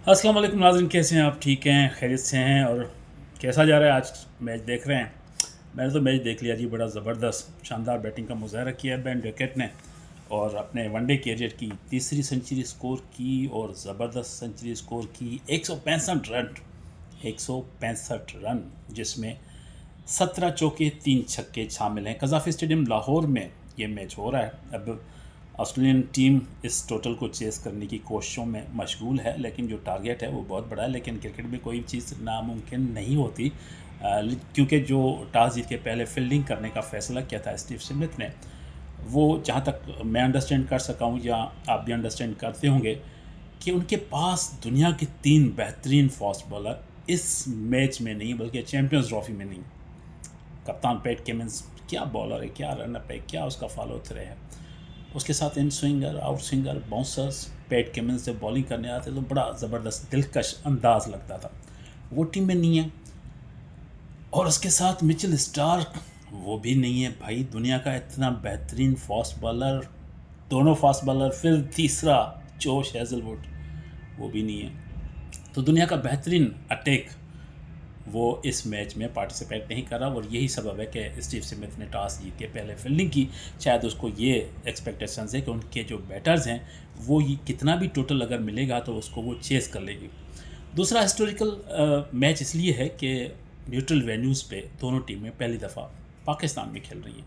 अस्सलाम वालेकुम नाज़रीन, कैसे हैं आप? ठीक हैं, खैरियत से हैं? और कैसा जा रहा है आज? मैच देख रहे हैं? मैंने तो मैच देख लिया जी। बड़ा ज़बरदस्त शानदार बैटिंग का मुजाहरा किया है बेन डकेट ने और अपने वनडे कैरियर की तीसरी सेंचुरी स्कोर की और ज़बरदस्त सेंचुरी स्कोर की। 165 रन, 165 रन, जिसमें 17 चौके 3 छक्के शामिल हैं। कज़ाफ़ी स्टेडियम लाहौर में ये मैच हो रहा है। अब ऑस्ट्रेलियन टीम इस टोटल को चेस करने की कोशिशों में मशगूल है, लेकिन जो टारगेट है वो बहुत बड़ा है। लेकिन क्रिकेट में कोई चीज़ नामुमकिन नहीं होती, क्योंकि जो टॉस जीत के पहले फील्डिंग करने का फ़ैसला किया था स्टीव स्मिथ ने, वो जहाँ तक मैं अंडरस्टैंड कर सका हूँ या आप भी अंडरस्टैंड करते होंगे कि उनके पास दुनिया के 3 बेहतरीन फास्ट बॉलर इस मैच में नहीं बल्कि चैम्पियंस ट्रॉफी में नहीं। कप्तान पैट कमिंस क्या बॉलर है, क्या रनअप है, क्या उसका फॉलो थ्रू है। उसके साथ inswinger, outswinger, bouncers. Pat Cummins जब बॉलिंग करने आते तो बड़ा ज़बरदस्त दिलकश अंदाज लगता था। वो टीम में नहीं है। और उसके साथ मिचेल स्टार्क, वो भी नहीं है भाई। दुनिया का इतना बेहतरीन फास्ट बॉलर, दोनों फास्ट बॉलर, फिर तीसरा जोश हेजलवुड, वो भी नहीं है। तो दुनिया का बेहतरीन अटैक वो इस मैच में पार्टिसिपेट नहीं कर रहा और यही सबब है कि स्टीव स्मिथ ने टॉस जीत के पहले फील्डिंग की। शायद उसको ये एक्सपेक्टेशंस है कि उनके जो बैटर्स हैं वो ये कितना भी टोटल अगर मिलेगा तो उसको वो चेस कर लेगी। दूसरा हिस्टोरिकल मैच इसलिए है कि न्यूट्रल वेन्यूज़ पे दोनों टीमें पहली दफ़ा पाकिस्तान में खेल रही हैं।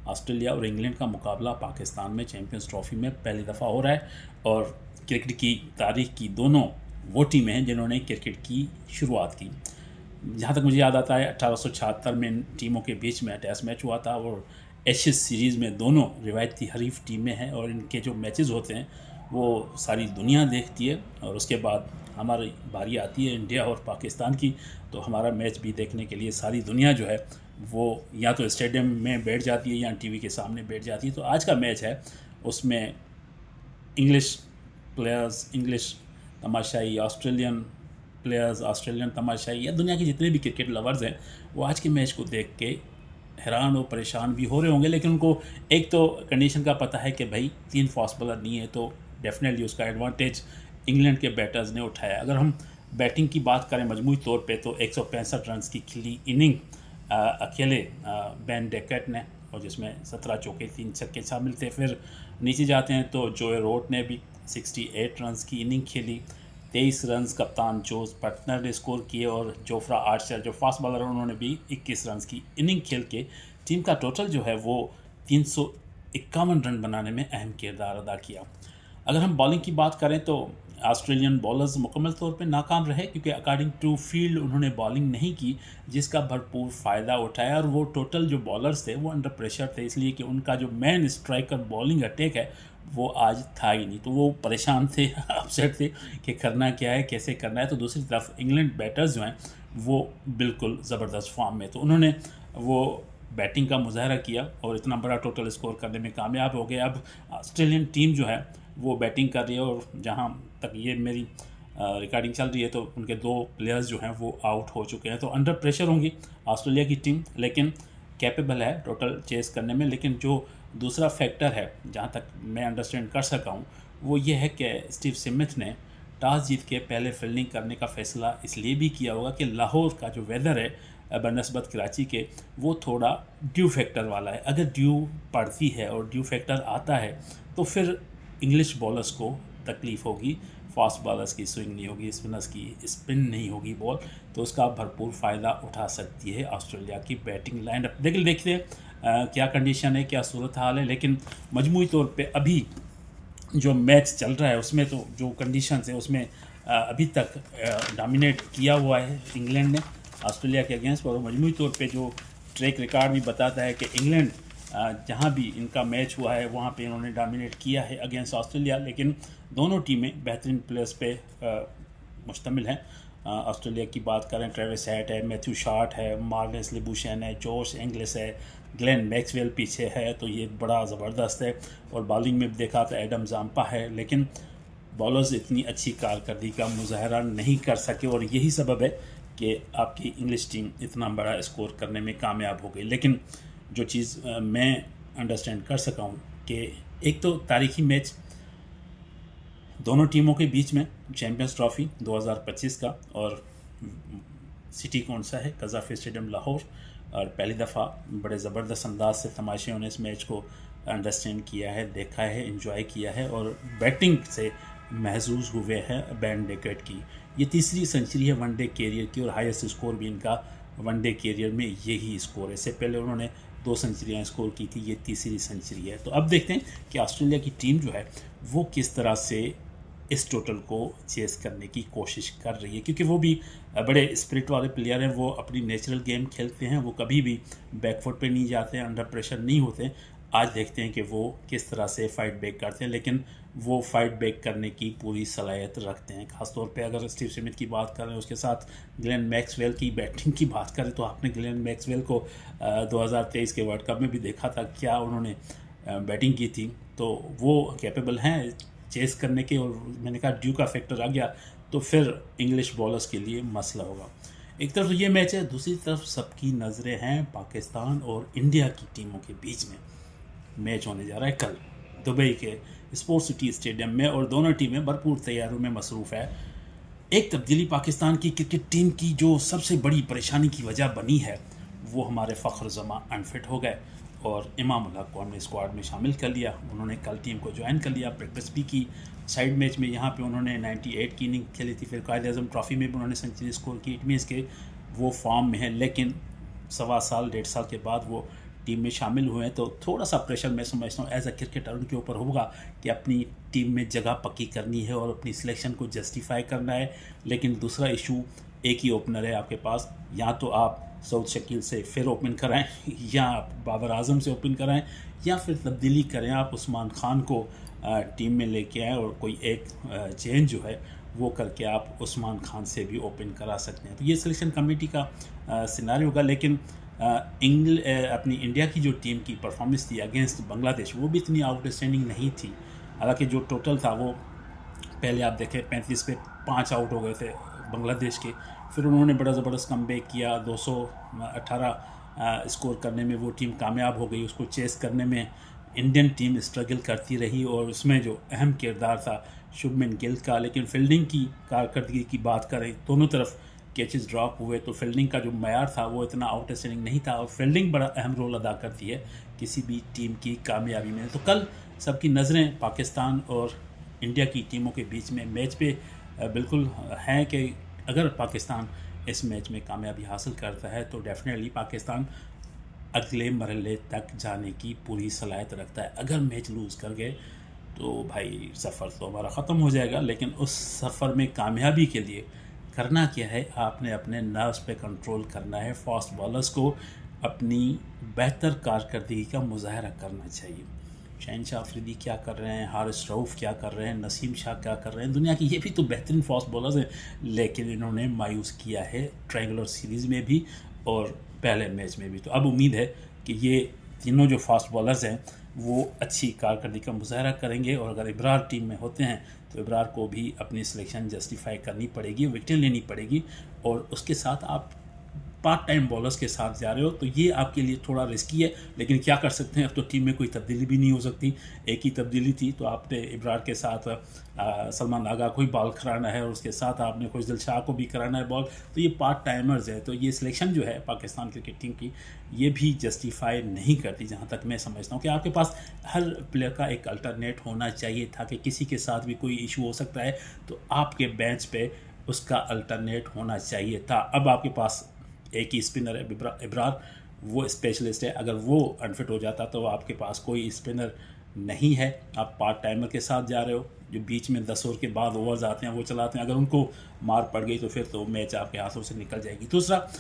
ऑस्ट्रेलिया और इंग्लैंड का मुकाबला पाकिस्तान में चैम्पियंस ट्रॉफी में पहली दफ़ा हो रहा है और क्रिकेट की तारीख की दोनों वो टीमें हैं जिन्होंने क्रिकेट की शुरुआत की। जहाँ तक मुझे याद आता है 1876 में इन टीमों के बीच में टेस्ट मैच हुआ था और एशेज़ सीरीज़ में दोनों रिवायती हरीफ टीमें हैं और इनके जो मैचेस होते हैं वो सारी दुनिया देखती है। और उसके बाद हमारी बारी आती है इंडिया और पाकिस्तान की, तो हमारा मैच भी देखने के लिए सारी दुनिया जो है वो या तो स्टेडियम में बैठ जाती है या टीवी के सामने बैठ जाती है। तो आज का मैच है उसमें इंग्लिश प्लेयर्स, इंग्लिश तमाशाई, ऑस्ट्रेलियन प्लेयर्स, ऑस्ट्रेलियन तमाशाई या दुनिया के जितने भी क्रिकेट लवर्स हैं वो आज के मैच को देख के हैरान और परेशान भी हो रहे होंगे। लेकिन उनको एक तो कंडीशन का पता है कि भाई 3 फास्ट बॉलर नहीं है, तो डेफिनेटली उसका एडवांटेज इंग्लैंड के बैटर्स ने उठाया। अगर हम बैटिंग की बात करें मजमूई तौर पे तो 165 रन की खिली इनिंग अकेले बेन डेकेट ने, और जिसमें 17 चौके 3 छक्के शामिल थे। फिर नीचे जाते हैं तो जोए रोट ने भी 68 रन की इनिंग खेली। 23 रन कप्तान जोस बटलर ने स्कोर किए और जोफ्रा आर्चर जो फास्ट बॉलर हैं उन्होंने भी 21 रन की इनिंग खेल के टीम का टोटल जो है वो 351 रन बनाने में अहम किरदार अदा किया। अगर हम बॉलिंग की बात करें तो ऑस्ट्रेलियन बॉलर्स मुकम्मल तौर पे नाकाम रहे, क्योंकि अकॉर्डिंग टू फील्ड उन्होंने बॉलिंग नहीं की जिसका भरपूर फ़ायदा उठाया। और वो टोटल जो बॉलर्स थे वो अंडर प्रेशर थे, इसलिए कि उनका जो मेन स्ट्राइकर बॉलिंग अटैक है वो आज था ही नहीं। तो वो परेशान थे, अपसेट थे कि करना क्या है, कैसे करना है। तो दूसरी तरफ इंग्लैंड बैटर्स जो हैं वो बिल्कुल ज़बरदस्त फॉर्म में, तो उन्होंने वो बैटिंग का मुजाहरा किया और इतना बड़ा टोटल स्कोर करने में कामयाब हो गए। अब ऑस्ट्रेलियन टीम जो है वो बैटिंग कर रही है और जहाँ तक ये मेरी रिकॉर्डिंग चल रही है तो उनके 2 प्लेयर्स जो हैं वो आउट हो चुके हैं। तो अंडर प्रेशर होंगी ऑस्ट्रेलिया की टीम, लेकिन कैपेबल है टोटल चेस करने में। लेकिन जो दूसरा फैक्टर है जहाँ तक मैं अंडरस्टैंड कर सका हूँ वो ये है कि स्टीव स्मिथ ने टॉस जीत के पहले फील्डिंग करने का फ़ैसला इसलिए भी किया होगा कि लाहौर का जो वेदर है बनस्बत कराची के वो थोड़ा ड्यू फैक्टर वाला है। अगर ड्यू पड़ती है और ड्यू फैक्टर आता है तो फिर इंग्लिश बॉलर्स को तकलीफ़ होगी, फास्ट बॉलर्स की स्विंग नहीं होगी, स्पिनर्स की स्पिन नहीं होगी बॉल, तो उसका भरपूर फ़ायदा उठा सकती है ऑस्ट्रेलिया की बैटिंग लाइनअप। देखिए क्या कंडीशन है, क्या सूरत हाल है। लेकिन मजमूई तौर पे अभी जो मैच चल रहा है उसमें तो जो कंडीशंस हैं उसमें अभी तक डोमिनेट किया हुआ है इंग्लैंड ने ऑस्ट्रेलिया के अगेंस्ट। और मजमूई तौर पे जो ट्रैक रिकॉर्ड भी बताता है कि इंग्लैंड जहाँ भी इनका मैच हुआ है वहाँ पे इन्होंने डोमिनेट किया है अगेंस्ट ऑस्ट्रेलिया। लेकिन दोनों टीमें बेहतरीन प्लेयर्स पे मुश्तमिल हैं। ऑस्ट्रेलिया की बात करें, ट्रेविस हेड है, मैथ्यू शॉट है, मार्नस लिबुशेन है, जॉश एंग्लिस है, ग्लेन मैक्सवेल पीछे है, तो ये बड़ा ज़बरदस्त है। और बॉलिंग में देखा तो एडम जाम्पा है, लेकिन बॉलर्स इतनी अच्छी कारकर्दगी का मुजाहरा नहीं कर सके और यही सबब है कि आपकी इंग्लिश टीम इतना बड़ा स्कोर करने में कामयाब हो गई। लेकिन जो चीज़ मैं अंडरस्टैंड कर सका हूँ कि एक तो तारीखी मैच दोनों टीमों के बीच में चैम्पियंस ट्रॉफी 2025 का, और सिटी कौन सा है, कज़ाफ़ी स्टेडियम लाहौर। और पहली दफ़ा बड़े ज़बरदस्त अंदाज से तमाशियों ने इस मैच को अंडरस्टैंड किया है, देखा है, एंजॉय किया है और बैटिंग से महजूज हुए हैं बेन डेकेट की। ये तीसरी सेंचुरी है वनडे कैरियर की और हाईएस्ट स्कोर भी इनका वनडे कैरियर में यही स्कोर है। इससे पहले उन्होंने 2 सेंचुरियाँ स्कोर की थी, ये तीसरी सेंचुरी है। तो अब देखते हैं कि ऑस्ट्रेलिया की टीम जो है वो किस तरह से इस टोटल को चेस करने की कोशिश कर रही है, क्योंकि वो भी बड़े स्पिरिट वाले प्लेयर हैं। वो अपनी नेचुरल गेम खेलते हैं, वो कभी भी बैकफुट पे नहीं जाते हैं, अंडर प्रेशर नहीं होते। आज देखते हैं कि वो किस तरह से फ़ाइट बैक करते हैं, लेकिन वो फ़ाइट बैक करने की पूरी सलाहियत रखते हैं। ख़ासतौर पे अगर स्टीव स्मिथ की बात करें, उसके साथ ग्लेन मैक्सवेल की बैटिंग की बात करें, तो आपने ग्लेन मैक्सवेल को 2023 के वर्ल्ड कप में भी देखा था, क्या उन्होंने बैटिंग की थी। तो वो कैपेबल हैं चेस करने के, और मैंने कहा ड्यू का फैक्टर आ गया तो फिर इंग्लिश बॉलर्स के लिए मसला होगा। एक तरफ तो ये मैच है, दूसरी तरफ सबकी नज़रें हैं पाकिस्तान और इंडिया की टीमों के बीच में। मैच होने जा रहा है कल दुबई के स्पोर्ट्स सिटी स्टेडियम में, और दोनों टीमें भरपूर तैयारियों में मसरूफ़ है। एक तब्दीली पाकिस्तान की क्रिकेट टीम की जो सबसे बड़ी परेशानी की वजह बनी है, वो हमारे फ़ख्र जमा अनफिट हो गए और इमाम उल हक को हमने स्क्वाड में शामिल कर लिया। उन्होंने कल टीम को ज्वाइन कर लिया, प्रैक्टिस भी की। साइड मैच में यहाँ पे उन्होंने 98 की इनिंग खेली थी, फिर कायद आज़म ट्रॉफ़ी में भी उन्होंने सेंचुरी स्कोर की। इट मीन्स के वो फॉर्म में है, लेकिन 1.25 साल के बाद वो टीम में शामिल हुए हैं। तो थोड़ा सा प्रेशर मैं समझता हूँ एज अ क्रिकेटर उनके ऊपर होगा कि अपनी टीम में जगह पक्की करनी है और अपनी सिलेक्शन को जस्टिफाई करना है। लेकिन दूसरा इशू, एक ही ओपनर है आपके पास, या तो आप सऊद शकील से फिर ओपन कराएं, या आप बाबर आजम से ओपन कराएं, या फिर तब्दीली करें, आप उस्मान खान को टीम में लेके आएँ और कोई एक चेंज जो है वो करके आप उस्मान खान से भी ओपन करा सकते हैं। तो ये सिलेक्शन कमेटी का सिनारी होगा। लेकिन अपनी इंडिया की जो टीम की परफॉर्मेंस थी अगेंस्ट बांग्लादेश, वो भी इतनी आउटस्टैंडिंग नहीं थी। हालांकि जो टोटल था वो पहले आप देखें 35 पे 5 आउट हो गए थे बांग्लादेश के, फिर उन्होंने बड़ा ज़बरदस्त कमबैक किया, 218 स्कोर करने में वो टीम कामयाब हो गई। उसको चेस करने में इंडियन टीम स्ट्रगल करती रही, और उसमें जो अहम किरदार था शुभमन गिल का। लेकिन फील्डिंग की कारकर्दगी की बात करें, दोनों तरफ कैचेस ड्रॉप हुए, तो फील्डिंग का जो मयार था वो इतना आउटस्टैंडिंग नहीं था, और फील्डिंग बड़ा अहम रोल अदा करती है किसी भी टीम की कामयाबी में। तो कल सबकी नज़रें पाकिस्तान और इंडिया की टीमों के बीच में मैच पे बिल्कुल हैं कि अगर पाकिस्तान इस मैच में कामयाबी हासिल करता है तो डेफिनेटली पाकिस्तान अगले मरहले तक जाने की पूरी सलाहियत रखता है। अगर मैच लूज़ कर गए तो भाई सफ़र तो हमारा ख़त्म हो जाएगा। लेकिन उस सफ़र में कामयाबी के लिए करना क्या है, आपने अपने नर्व्स पे कंट्रोल करना है। फास्ट बॉलर्स को अपनी बेहतर कारकर्दगी का मुजाहरा करना चाहिए। शहनशाह अफरीदी क्या कर रहे हैं, हारिस रऊफ़ क्या कर रहे हैं, नसीम शाह क्या कर रहे हैं, दुनिया की ये भी तो बेहतरीन फास्ट बॉलर्स हैं, लेकिन इन्होंने मायूस किया है ट्रायंगुलर सीरीज़ में भी और पहले मैच में भी। तो अब उम्मीद है कि ये तीनों जो फास्ट बॉलर्स हैं वो अच्छी कारकर्दगी का मुजाहरा करेंगे, और अगर इब्रार टीम में होते हैं तो इब्रार को भी अपनी सिलेक्शन जस्टिफाई करनी पड़ेगी, विकेटें लेनी पड़ेगी, और उसके साथ आप पार्ट टाइम बॉलर्स के साथ जा रहे हो, तो ये आपके लिए थोड़ा रिस्की है। लेकिन क्या कर सकते हैं, अब तो टीम में कोई तब्दीली भी नहीं हो सकती। एक ही तब्दीली थी, तो आपने इब्रार के साथ सलमान आगा को ही बॉल कराना है, और उसके साथ आपने खुशदिल शाह को भी कराना है बॉल। तो ये पार्ट टाइमर्स है, तो ये सिलेक्शन जो है पाकिस्तान क्रिकेट टीम की, ये भी जस्टिफाई नहीं करती, जहाँ तक मैं समझता हूँ कि आपके पास हर प्लेयर का एक अल्टरनेट होना चाहिए था, कि किसी के साथ भी कोई इशू हो सकता है तो आपके बेंच पे उसका अल्टरनेट होना चाहिए था। अब आपके पास एक ही स्पिनर है इब्रार, वो स्पेशलिस्ट है। अगर वो अनफिट हो जाता तो आपके पास कोई स्पिनर नहीं है, आप पार्ट टाइमर के साथ जा रहे हो, जो बीच में 10 ओवर के बाद ओवर्स आते हैं वो चलाते हैं। अगर उनको मार पड़ गई तो फिर तो मैच आपके हाथों से निकल जाएगी। दूसरा,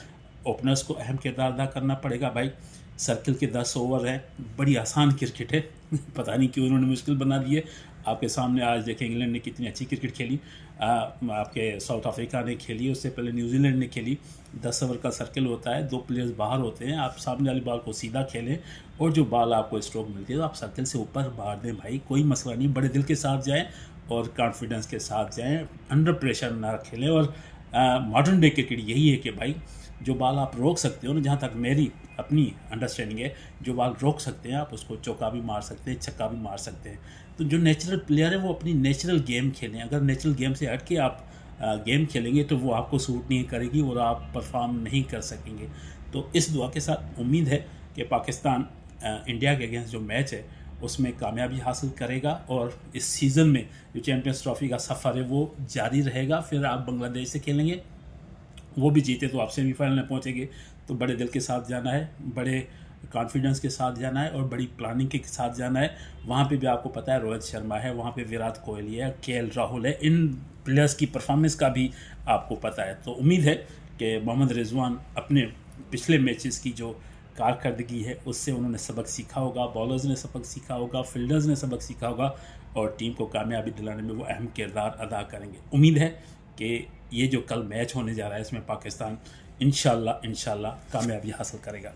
ओपनर्स को अहम किरदार अदा करना पड़ेगा भाई। सर्किल के 10 ओवर हैं, बड़ी आसान क्रिकेट है पता नहीं क्यों उन्होंने मुश्किल बना दी है। आपके सामने आज देखें इंग्लैंड ने कितनी अच्छी क्रिकेट खेली, आपके साउथ अफ्रीका ने खेली, उससे पहले न्यूजीलैंड ने खेली। 10 ओवर का सर्किल होता है, 2 प्लेयर्स बाहर होते हैं, आप सामने वाली बॉल को सीधा खेलें, और जो बॉल आपको स्ट्रोक मिलती है तो आप सर्किल से ऊपर मार दें भाई, कोई मसला नहीं। बड़े दिल के साथ जाएं और कॉन्फिडेंस के साथ जाएं, अंडर प्रेशर ना खेलें, और मॉडर्न डे क्रिकेट यही है कि भाई जो बॉल आप रोक सकते हो ना, जहाँ तक मेरी अपनी अंडरस्टैंडिंग है, जो बॉल रोक सकते हैं आप उसको चौका भी मार सकते हैं, छक्का भी मार सकते हैं। तो जो नेचुरल प्लेयर है वो अपनी नेचुरल गेम खेलें। अगर नेचुरल गेम से हट के आप गेम खेलेंगे तो वो आपको सूट नहीं करेगी और आप परफॉर्म नहीं कर सकेंगे। तो इस दुआ के साथ उम्मीद है कि पाकिस्तान इंडिया के अगेंस्ट जो मैच है उसमें कामयाबी हासिल करेगा और इस सीज़न में जो चैम्पियंस ट्रॉफी का सफ़र है वो जारी रहेगा। फिर आप बांग्लादेश से खेलेंगे, वो भी जीते तो आप सेमीफाइनल में पहुंचेंगे। तो बड़े दिल के साथ जाना है, बड़े कॉन्फिडेंस के साथ जाना है और बड़ी प्लानिंग के साथ जाना है। वहाँ पे भी आपको पता है रोहित शर्मा है, वहाँ पे विराट कोहली है, केएल राहुल है, इन प्लेयर्स की परफॉर्मेंस का भी आपको पता है। तो उम्मीद है कि मोहम्मद रिजवान अपने पिछले मैचेस की जो कारकर्दगी है उससे उन्होंने सबक सीखा होगा, बॉलर्स ने सबक सीखा होगा, फील्डर्स ने सबक सीखा होगा और टीम को कामयाबी दिलाने में वो अहम किरदार अदा करेंगे। उम्मीद है कि ये जो कल मैच होने जा रहा है इसमें पाकिस्तान इंशाल्लाह कामयाबी हासिल करेगा।